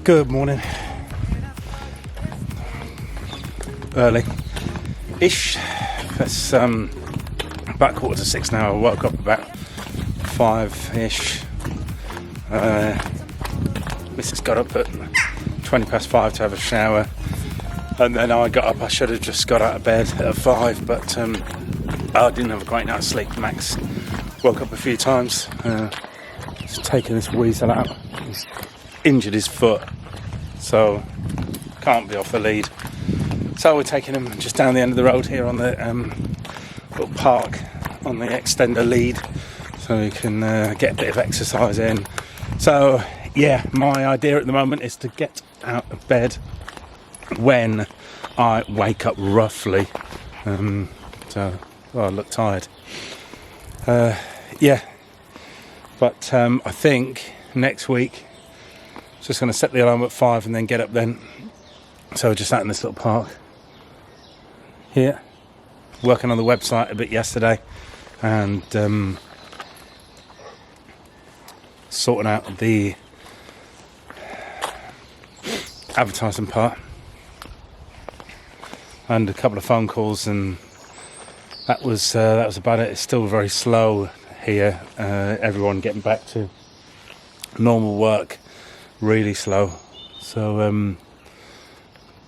Good morning. Early-ish. It's about 5:45 now. I woke up about 5-ish. Mrs. got up at 5:20 to have a shower. And then I got up. I should have just got out of bed at 5, but I didn't have a great night's sleep. Max woke up a few times. Just taking this weasel out. He's injured his foot, so can't be off the lead. So we're taking him just down the end of the road here on the little park on the extender lead, so he can get a bit of exercise in. So yeah, my idea at the moment is to get out of bed when I wake up roughly. So I look tired. Yeah, but I think next week just going to set the alarm at 5 and then get up then. So we're just out in this little park here, working on the website a bit yesterday, and sorting out the advertising part, and a couple of phone calls, and that was about it. It's still very slow here. Everyone getting back to normal work, really slow. So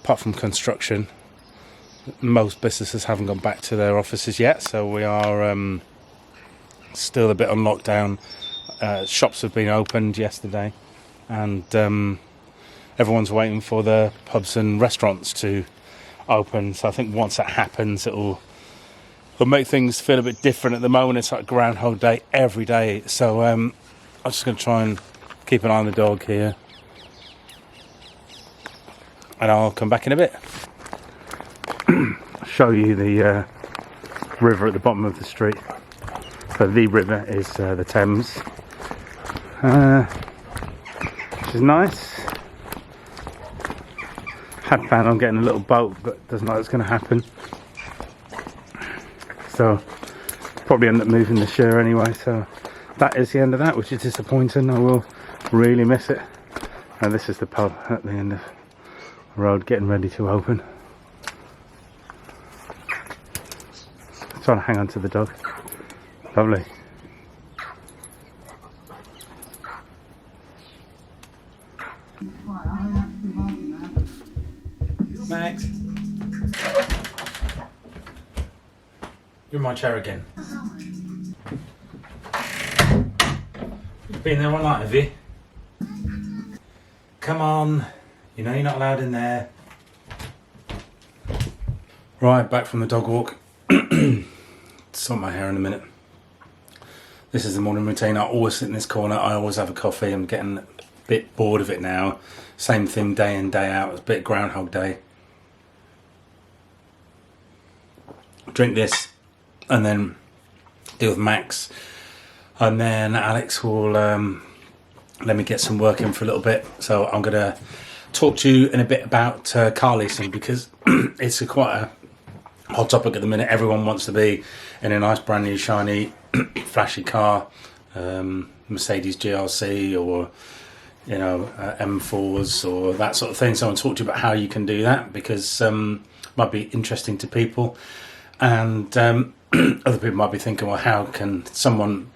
apart from construction, most businesses haven't gone back to their offices yet, so we are still a bit on lockdown. Shops have been opened yesterday, and everyone's waiting for the pubs and restaurants to open. So I think once that happens, it'll make things feel a bit different. At the moment it's like Groundhog Day every day, so I'm just going to try and keep an eye on the dog here, and I'll come back in a bit. Show you the river at the bottom of the street. So the river is the Thames, which is nice. Had planned on getting a little boat, but doesn't look like it's going to happen. So probably end up moving this year anyway. So that is the end of that, which is disappointing. I will really miss it. And this is the pub at the end of the road, getting ready to open. Trying to hang on to the dog. Lovely. Max, you're in my chair again. You've been there all night, have you? Come on, you know you're not allowed in there. Right, back from the dog walk. Sort my hair in a minute. This is the morning routine. I always sit in this corner. I always have a coffee. I'm getting a bit bored of it now. Same thing day in, day out. It's a bit Groundhog Day. Drink this and then deal with Max, and then Alex will let me get some work in for a little bit. So I'm going to talk to you in a bit about car leasing, because it's quite a hot topic at the minute. Everyone wants to be in a nice brand new shiny flashy car, Mercedes GLC or M4s or that sort of thing. So I'll talk to you about how you can do that, because might be interesting to people, and other people might be thinking, well, how can someone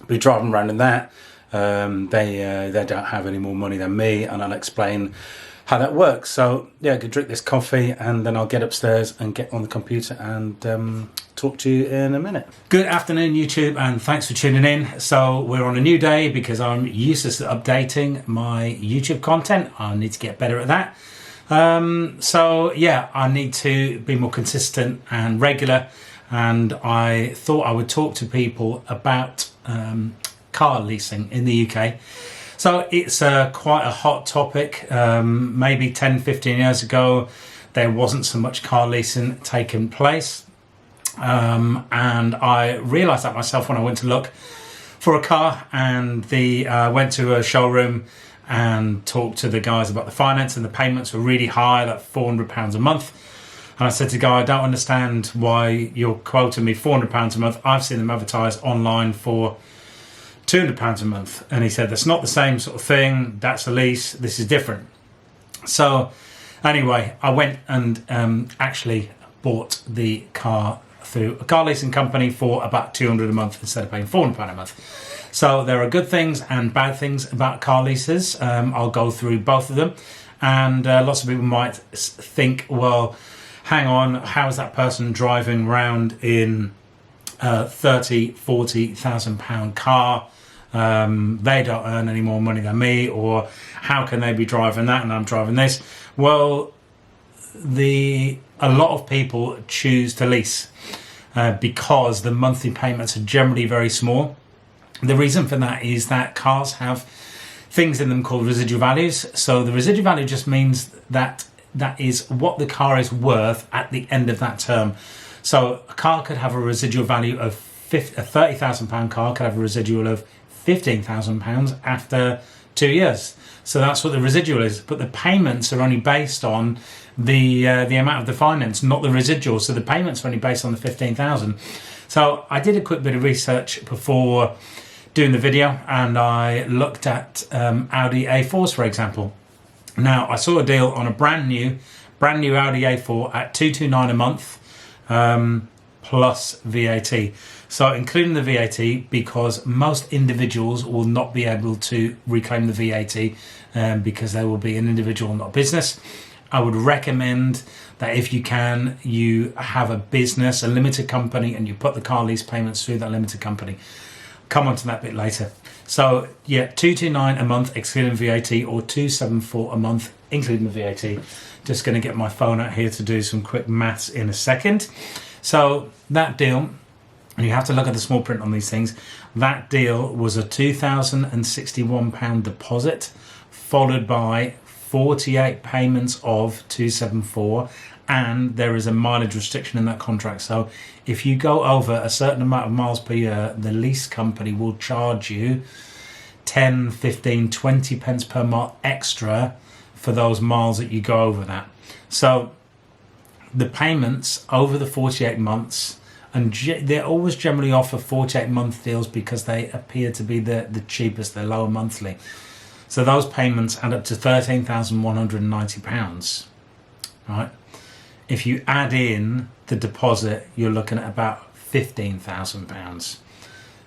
be driving around in that? They don't have any more money than me, and I'll explain how that works. So yeah, I could drink this coffee and then I'll get upstairs and get on the computer and talk to you in a minute. Good afternoon, YouTube, and thanks for tuning in. So we're on a new day because I'm useless at updating my YouTube content. I need to get better at that. So yeah, I need to be more consistent and regular, and I thought I would talk to people about car leasing in the UK. So it's quite a hot topic. Maybe 10-15 years ago there wasn't so much car leasing taking place, and I realised that myself when I went to look for a car, and went to a showroom and talked to the guys about the finance, and the payments were really high, like £400 a month. And I said to the guy, I don't understand why you're quoting me £400 a month. I've seen them advertised online for £200 a month. And he said, that's not the same sort of thing. That's a lease. This is different. So anyway, I went and actually bought the car through a car leasing company for about £200 a month instead of paying £400 a month. So there are good things and bad things about car leases. I'll go through both of them, and lots of people might think, well, hang on, how is that person driving around in a £30,000-40,000 car? They don't earn any more money than me, or how can they be driving that and I'm driving this? Well, a lot of people choose to lease because the monthly payments are generally very small. The reason for that is that cars have things in them called residual values. So the residual value just means that is what the car is worth at the end of that term. So a car could have a residual value of a £30,000 car could have a residual of £15,000 after 2 years. So that's what the residual is. But the payments are only based on the amount of the finance, not the residual. So the payments are only based on the 15,000. So I did a quick bit of research before doing the video, and I looked at Audi A4s, for example. Now I saw a deal on a brand new Audi A4 at $229 a month plus VAT. So including the VAT, because most individuals will not be able to reclaim the VAT because they will be an individual, not business. I would recommend that if you can, you have a business, a limited company, and you put the car lease payments through that limited company. Come on to that bit later. So yeah, $229 a month excluding VAT, or $274 a month including the VAT. Just going to get my phone out here to do some quick maths in a second. So that deal, and you have to look at the small print on these things, that deal was a £2,061 deposit, followed by 48 payments of 274, and there is a mileage restriction in that contract. So if you go over a certain amount of miles per year, the lease company will charge you 10, 15, 20 pence per mile extra for those miles that you go over that. So the payments over the 48 months, and they always generally offer 48-month deals because they appear to be the cheapest, they're lower monthly. So those payments add up to £13,190, right? If you add in the deposit, you're looking at about £15,000.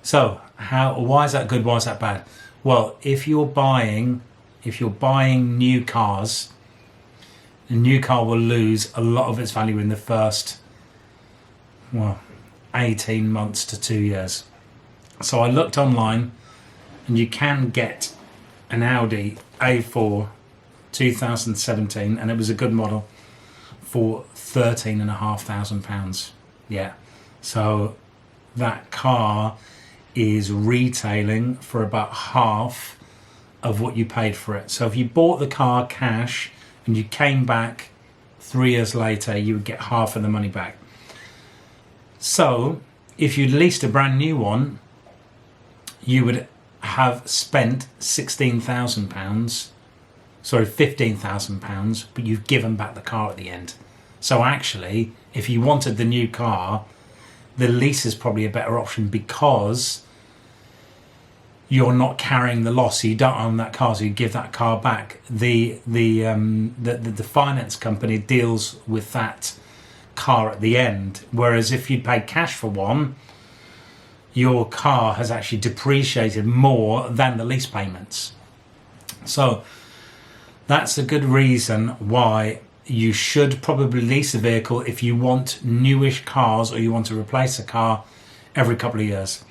So why is that good? Why is that bad? Well, if you're buying new cars, a new car will lose a lot of its value in the first 18 months to 2 years. So I looked online, and you can get an Audi A4 2017, and it was a good model, for £13,500. Yeah, so that car is retailing for about half of what you paid for it. So if you bought the car cash and you came back 3 years later, you would get half of the money back. So if you'd leased a brand new one, you would have spent £15,000, but you've given back the car at the end. So actually, if you wanted the new car, the lease is probably a better option because you're not carrying the loss. So you don't own that car, so you give that car back. The finance company deals with that car at the end. Whereas if you paid cash for one, your car has actually depreciated more than the lease payments. So that's a good reason why you should probably lease a vehicle if you want newish cars or you want to replace a car every couple of years.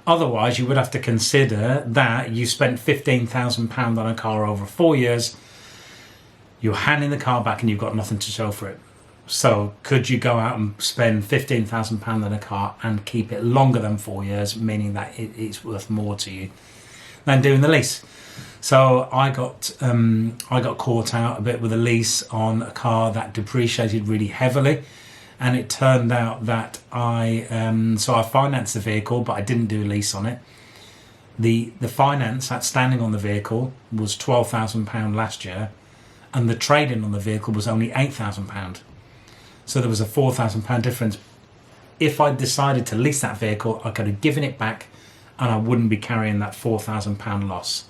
Otherwise, you would have to consider that you spent £15,000 on a car over 4 years, you're handing the car back and you've got nothing to show for it. So could you go out and spend £15,000 on a car and keep it longer than 4 years, meaning that it's worth more to you than doing the lease? So I got caught out a bit with a lease on a car that depreciated really heavily, and it turned out that I financed the vehicle, but I didn't do a lease on it. The finance outstanding on the vehicle was £12,000 last year, and the trade-in on the vehicle was only £8,000. So there was a £4,000 difference. If I decided to lease that vehicle, I could have given it back, and I wouldn't be carrying that £4,000 loss.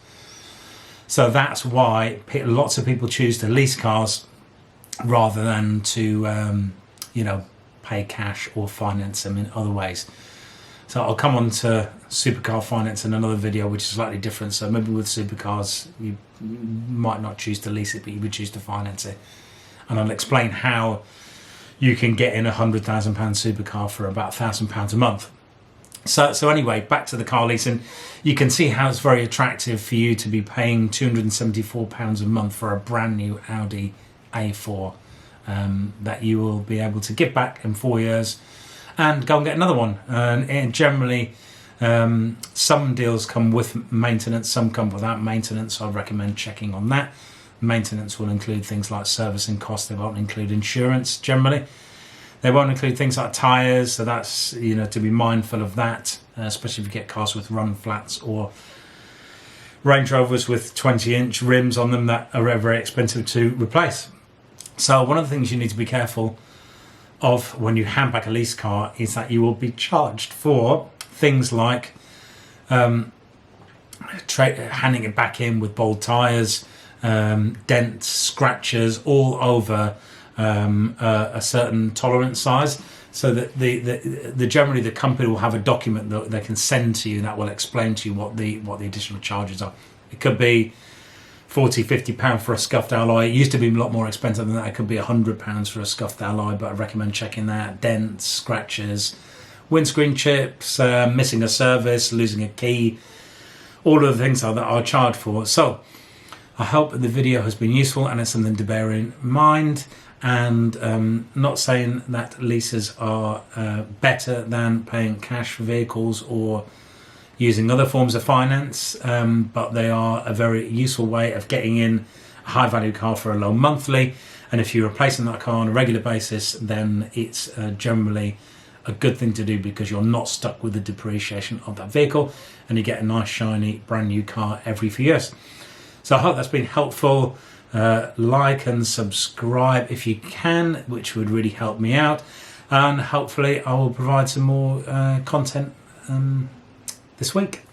So that's why lots of people choose to lease cars rather than to, pay cash or finance them in other ways. So I'll come on to supercar finance in another video, which is slightly different. So maybe with supercars, you might not choose to lease it, but you would choose to finance it. And I'll explain how you can get in £100,000 supercar for about £1,000 a month. So anyway, back to the car leasing. You can see how it's very attractive for you to be paying £274 a month for a brand new Audi A4 that you will be able to give back in 4 years and go and get another one. And generally, some deals come with maintenance, some come without maintenance. I recommend checking on that. Maintenance will include things like servicing costs. They won't include insurance generally. They won't include things like tyres, so that's, to be mindful of that, especially if you get cars with run flats or Range Rovers with 20-inch rims on them that are very, very expensive to replace. So one of the things you need to be careful of when you hand back a lease car is that you will be charged for things like handing it back in with bald tyres, dents, scratches all over a certain tolerance size, so that generally the company will have a document that they can send to you that will explain to you what the additional charges are. It could be £40-50 for a scuffed alloy. It used to be a lot more expensive than that. It could be £100 for a scuffed alloy, but I recommend checking that. Dents, scratches, windscreen chips, missing a service, losing a key, all of the things that are charged for. So I hope the video has been useful and it's something to bear in mind. And not saying that leases are better than paying cash for vehicles or using other forms of finance, but they are a very useful way of getting in a high value car for a low monthly. And if you're replacing that car on a regular basis, then it's generally a good thing to do, because you're not stuck with the depreciation of that vehicle and you get a nice shiny brand new car every few years. So I hope that's been helpful. Like and subscribe if you can, which would really help me out, and hopefully I will provide some more content this week.